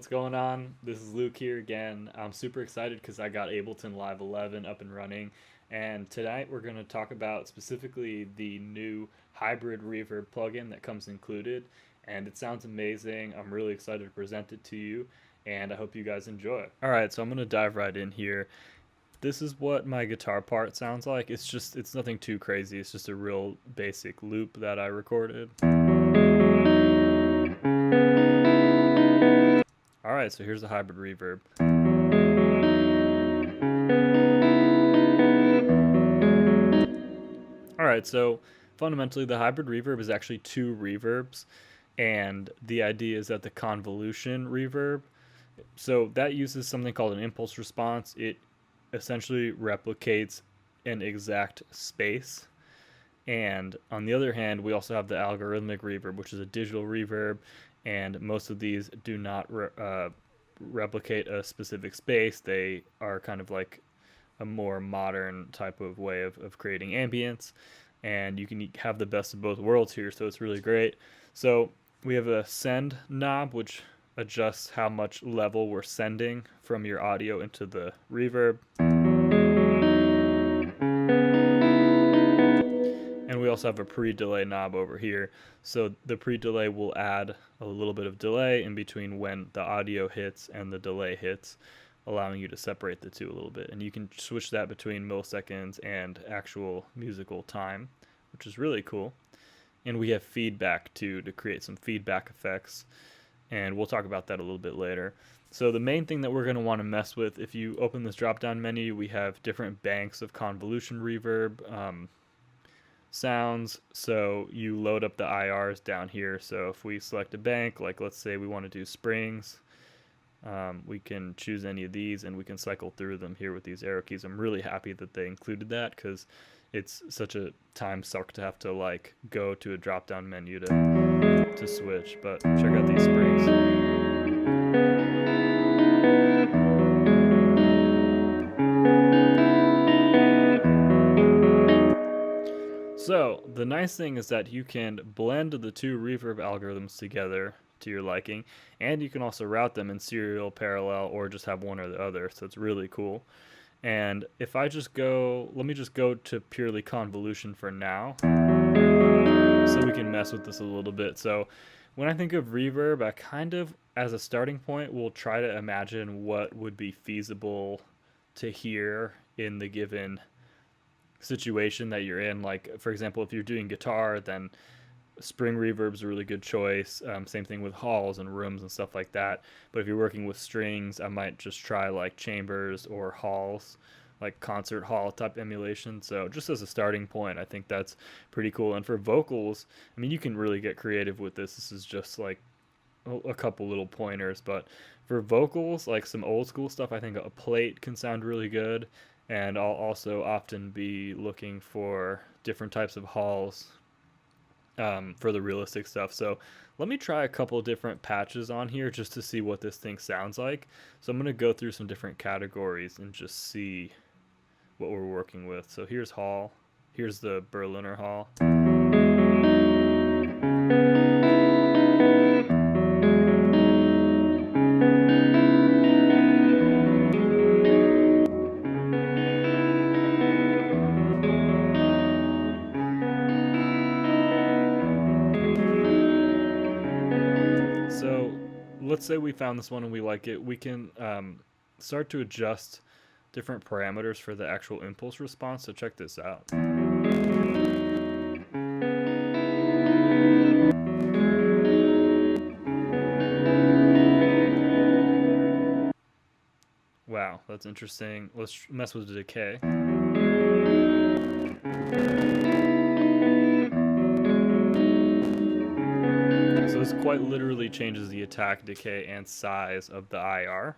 what's going on? This is Luke here again. I'm super excited because I got Ableton Live 11 up and running, and tonight we're going to talk about specifically the new hybrid reverb plugin that comes included, and it sounds amazing. I'm really excited to present it to you, and I hope you guys enjoy. Alright, so I'm going to dive right in here. This is what my guitar part sounds like. It's nothing too crazy. It's just a real basic loop that I recorded. Alright, so here's the hybrid reverb. Alright, so fundamentally the hybrid reverb is actually two reverbs, and the idea is that the convolution reverb, so that uses something called an impulse response. It essentially replicates an exact space. And on the other hand, we also have the algorithmic reverb, which is a digital reverb, and most of these do not replicate a specific space. They are kind of like a more modern type of way of creating ambience, and you can have the best of both worlds here, so it's really great. So we have a send knob, which adjusts how much level we're sending from your audio into the reverb. And we also have a pre-delay knob over here. So the pre-delay will add a little bit of delay in between when the audio hits and the delay hits, allowing you to separate the two a little bit. And you can switch that between milliseconds and actual musical time, which is really cool. And we have feedback too, to create some feedback effects, and we'll talk about that a little bit later. So the main thing that we're going to want to mess with, if you open this drop down menu, we have different banks of convolution reverb sounds. So you load up the IRs down here. So if we select a bank, like let's say we want to do springs, we can choose any of these and we can cycle through them here with these arrow keys. I'm really happy that they included that because it's such a time suck to have to like go to a drop down menu to switch. But check out these springs. So the nice thing is that you can blend the two reverb algorithms together to your liking, and you can also route them in serial, parallel, or just have one or the other, so it's really cool. And if I just go, let me just go to purely convolution for now, so we can mess with this a little bit. So when I think of reverb, I kind of, as a starting point, will try to imagine what would be feasible to hear in the given situation that you're in. Like, for example, if you're doing guitar, then spring reverb's a really good choice. Same thing with halls and rooms and stuff like that. But if you're working with strings, I might just try like chambers or halls, like concert hall type emulation. So just as a starting point, I think that's pretty cool. And for vocals, I mean, you can really get creative with this. This is just like a couple little pointers. But for vocals, like some old school stuff, I think a plate can sound really good. And I'll also often be looking for different types of halls for the realistic stuff. So let me try a couple different patches on here just to see what this thing sounds like. So I'm going to go through some different categories and just see what we're working with. So here's hall. Here's the Berliner hall. So let's say we found this one and we like it. We can start to adjust different parameters for the actual impulse response. So check this out. Wow, that's interesting. Let's mess with the decay. So this quite literally changes the attack, decay, and size of the IR.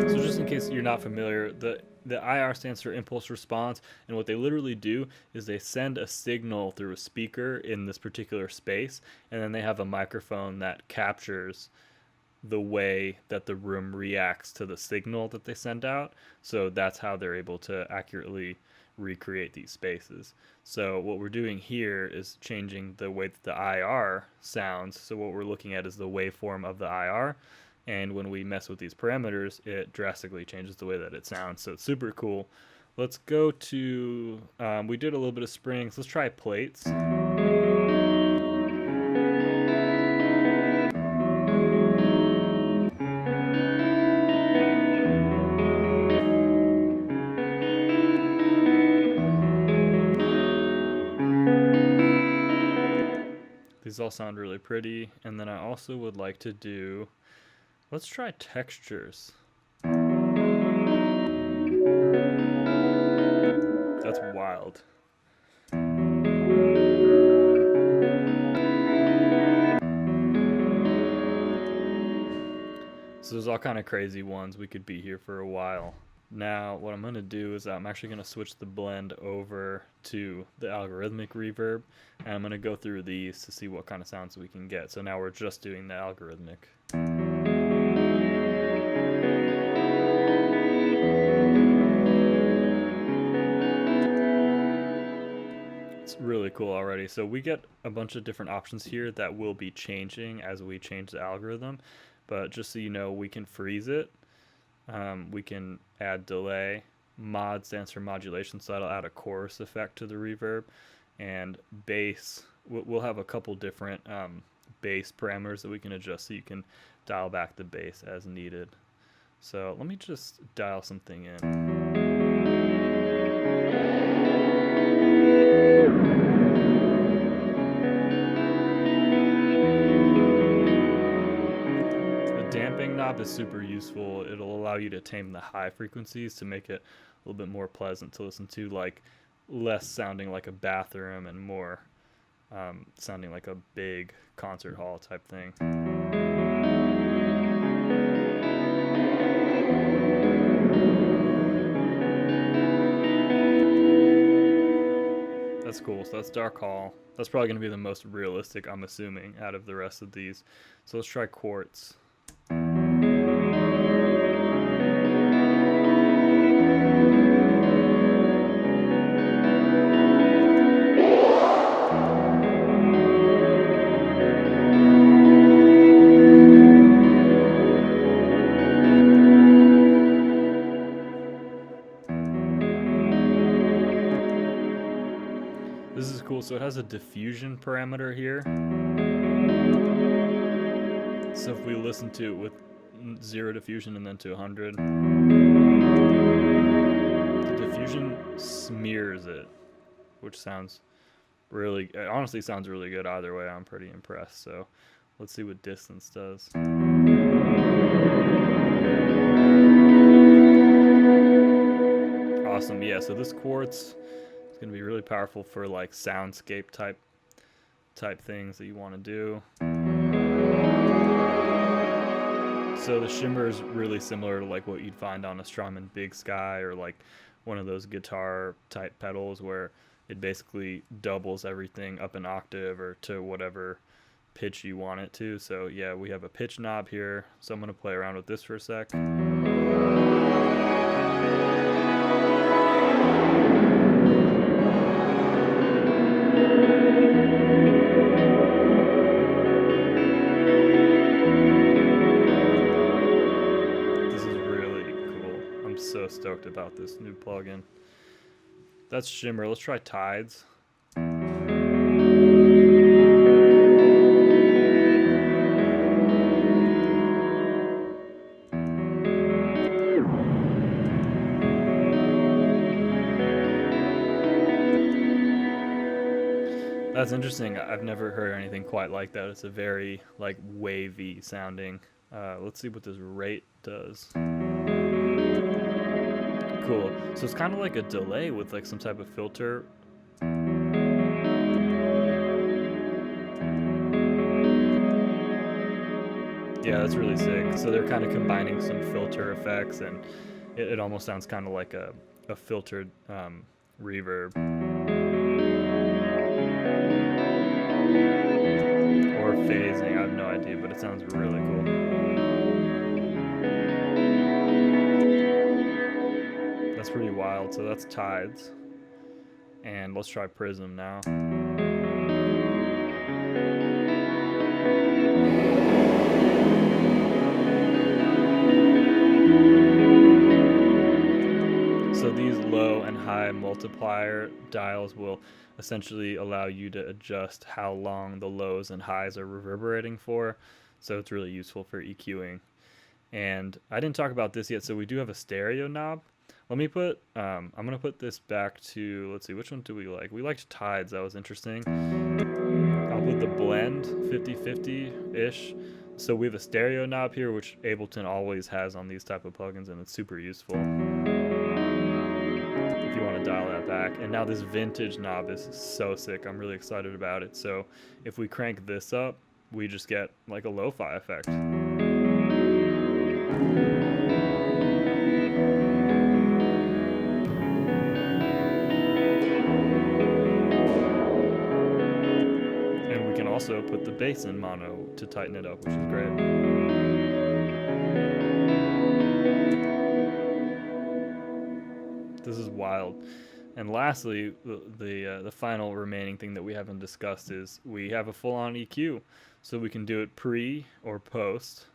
So just in case you're not familiar, the IR stands for impulse response, and what they literally do is they send a signal through a speaker in this particular space, and then they have a microphone that captures the way that the room reacts to the signal that they send out. So that's how they're able to accurately recreate these spaces. So what we're doing here is changing the way that the IR sounds. So what we're looking at is the waveform of the IR, and when we mess with these parameters, it drastically changes the way that it sounds. So it's super cool. Let's go to, we did a little bit of springs. Let's try plates. These all sound really pretty. And then I also would like to do, let's try textures. That's wild. So there's all kind of crazy ones. We could be here for a while. Now what I'm going to do is I'm actually going to switch the blend over to the algorithmic reverb, and I'm going to go through these to see what kind of sounds we can get. So now we're just doing the algorithmic. Really cool already. So we get a bunch of different options here that will be changing as we change the algorithm, but just so you know, we can freeze it, we can add delay. Mod stands for modulation, so that'll add a chorus effect to the reverb. And bass, we'll have a couple different bass parameters that we can adjust, so you can dial back the bass as needed. So let me just dial something in. Knob is super useful. It'll allow you to tame the high frequencies to make it a little bit more pleasant to listen to, like less sounding like a bathroom and more sounding like a big concert hall type thing. That's cool. So that's Dark Hall. That's probably going to be the most realistic, I'm assuming, out of the rest of these. So let's try Quartz. This is cool. So it has a diffusion parameter here. So if we listen to it with 0 diffusion and then to 100, the diffusion smears it, which sounds really, it honestly sounds really good either way. I'm pretty impressed. So let's see what distance does. Awesome. Yeah, so this Quartz is going to be really powerful for like soundscape type things that you want to do. So the Shimmer is really similar to like what you'd find on a Strymon Big Sky, or like one of those guitar type pedals where it basically doubles everything up an octave or to whatever pitch you want it to. So yeah, we have a pitch knob here. So I'm going to play around with this for a sec. So stoked about this new plugin. That's Shimmer. Let's try Tides. That's interesting. I've never heard anything quite like that. It's a very like wavy sounding. Let's see what this rate does. Cool. So it's kind of like a delay with like some type of filter. Yeah, that's really sick. So they're kind of combining some filter effects, and it almost sounds kind of like a filtered reverb. Or phasing, I have no idea, but it sounds really cool. That's pretty wild. So that's Tides. And let's try Prism now. So these low and high multiplier dials will essentially allow you to adjust how long the lows and highs are reverberating for. So it's really useful for EQing. And I didn't talk about this yet, so we do have a stereo knob. Let me put, I'm going to put this back to, let's see, which one do we like? We liked Tides, that was interesting. I'll put the blend 50-50-ish. So we have a stereo knob here, which Ableton always has on these type of plugins, and it's super useful if you want to dial that back. And now this vintage knob is so sick. I'm really excited about it. So if we crank this up, we just get like a lo-fi effect. And we can also put the bass in mono to tighten it up, which is great. This is wild. And lastly, the final remaining thing that we haven't discussed is we have a full-on EQ, so we can do it pre or post.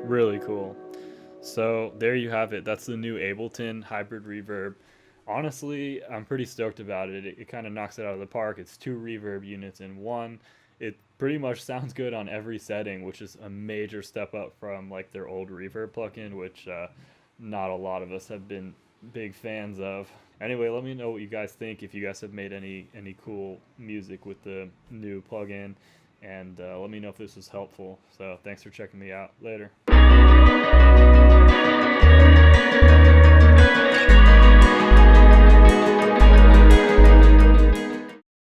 Really cool. So there you have it. That's the new Ableton hybrid reverb. Honestly, I'm pretty stoked about it. It kind of knocks it out of the park. It's 2 reverb units in one. It pretty much sounds good on every setting, which is a major step up from like their old reverb plugin, which not a lot of us have been big fans of. Anyway, let me know what you guys think, if you guys have made any cool music with the new plugin, and let me know if this was helpful. So thanks for checking me out. Later.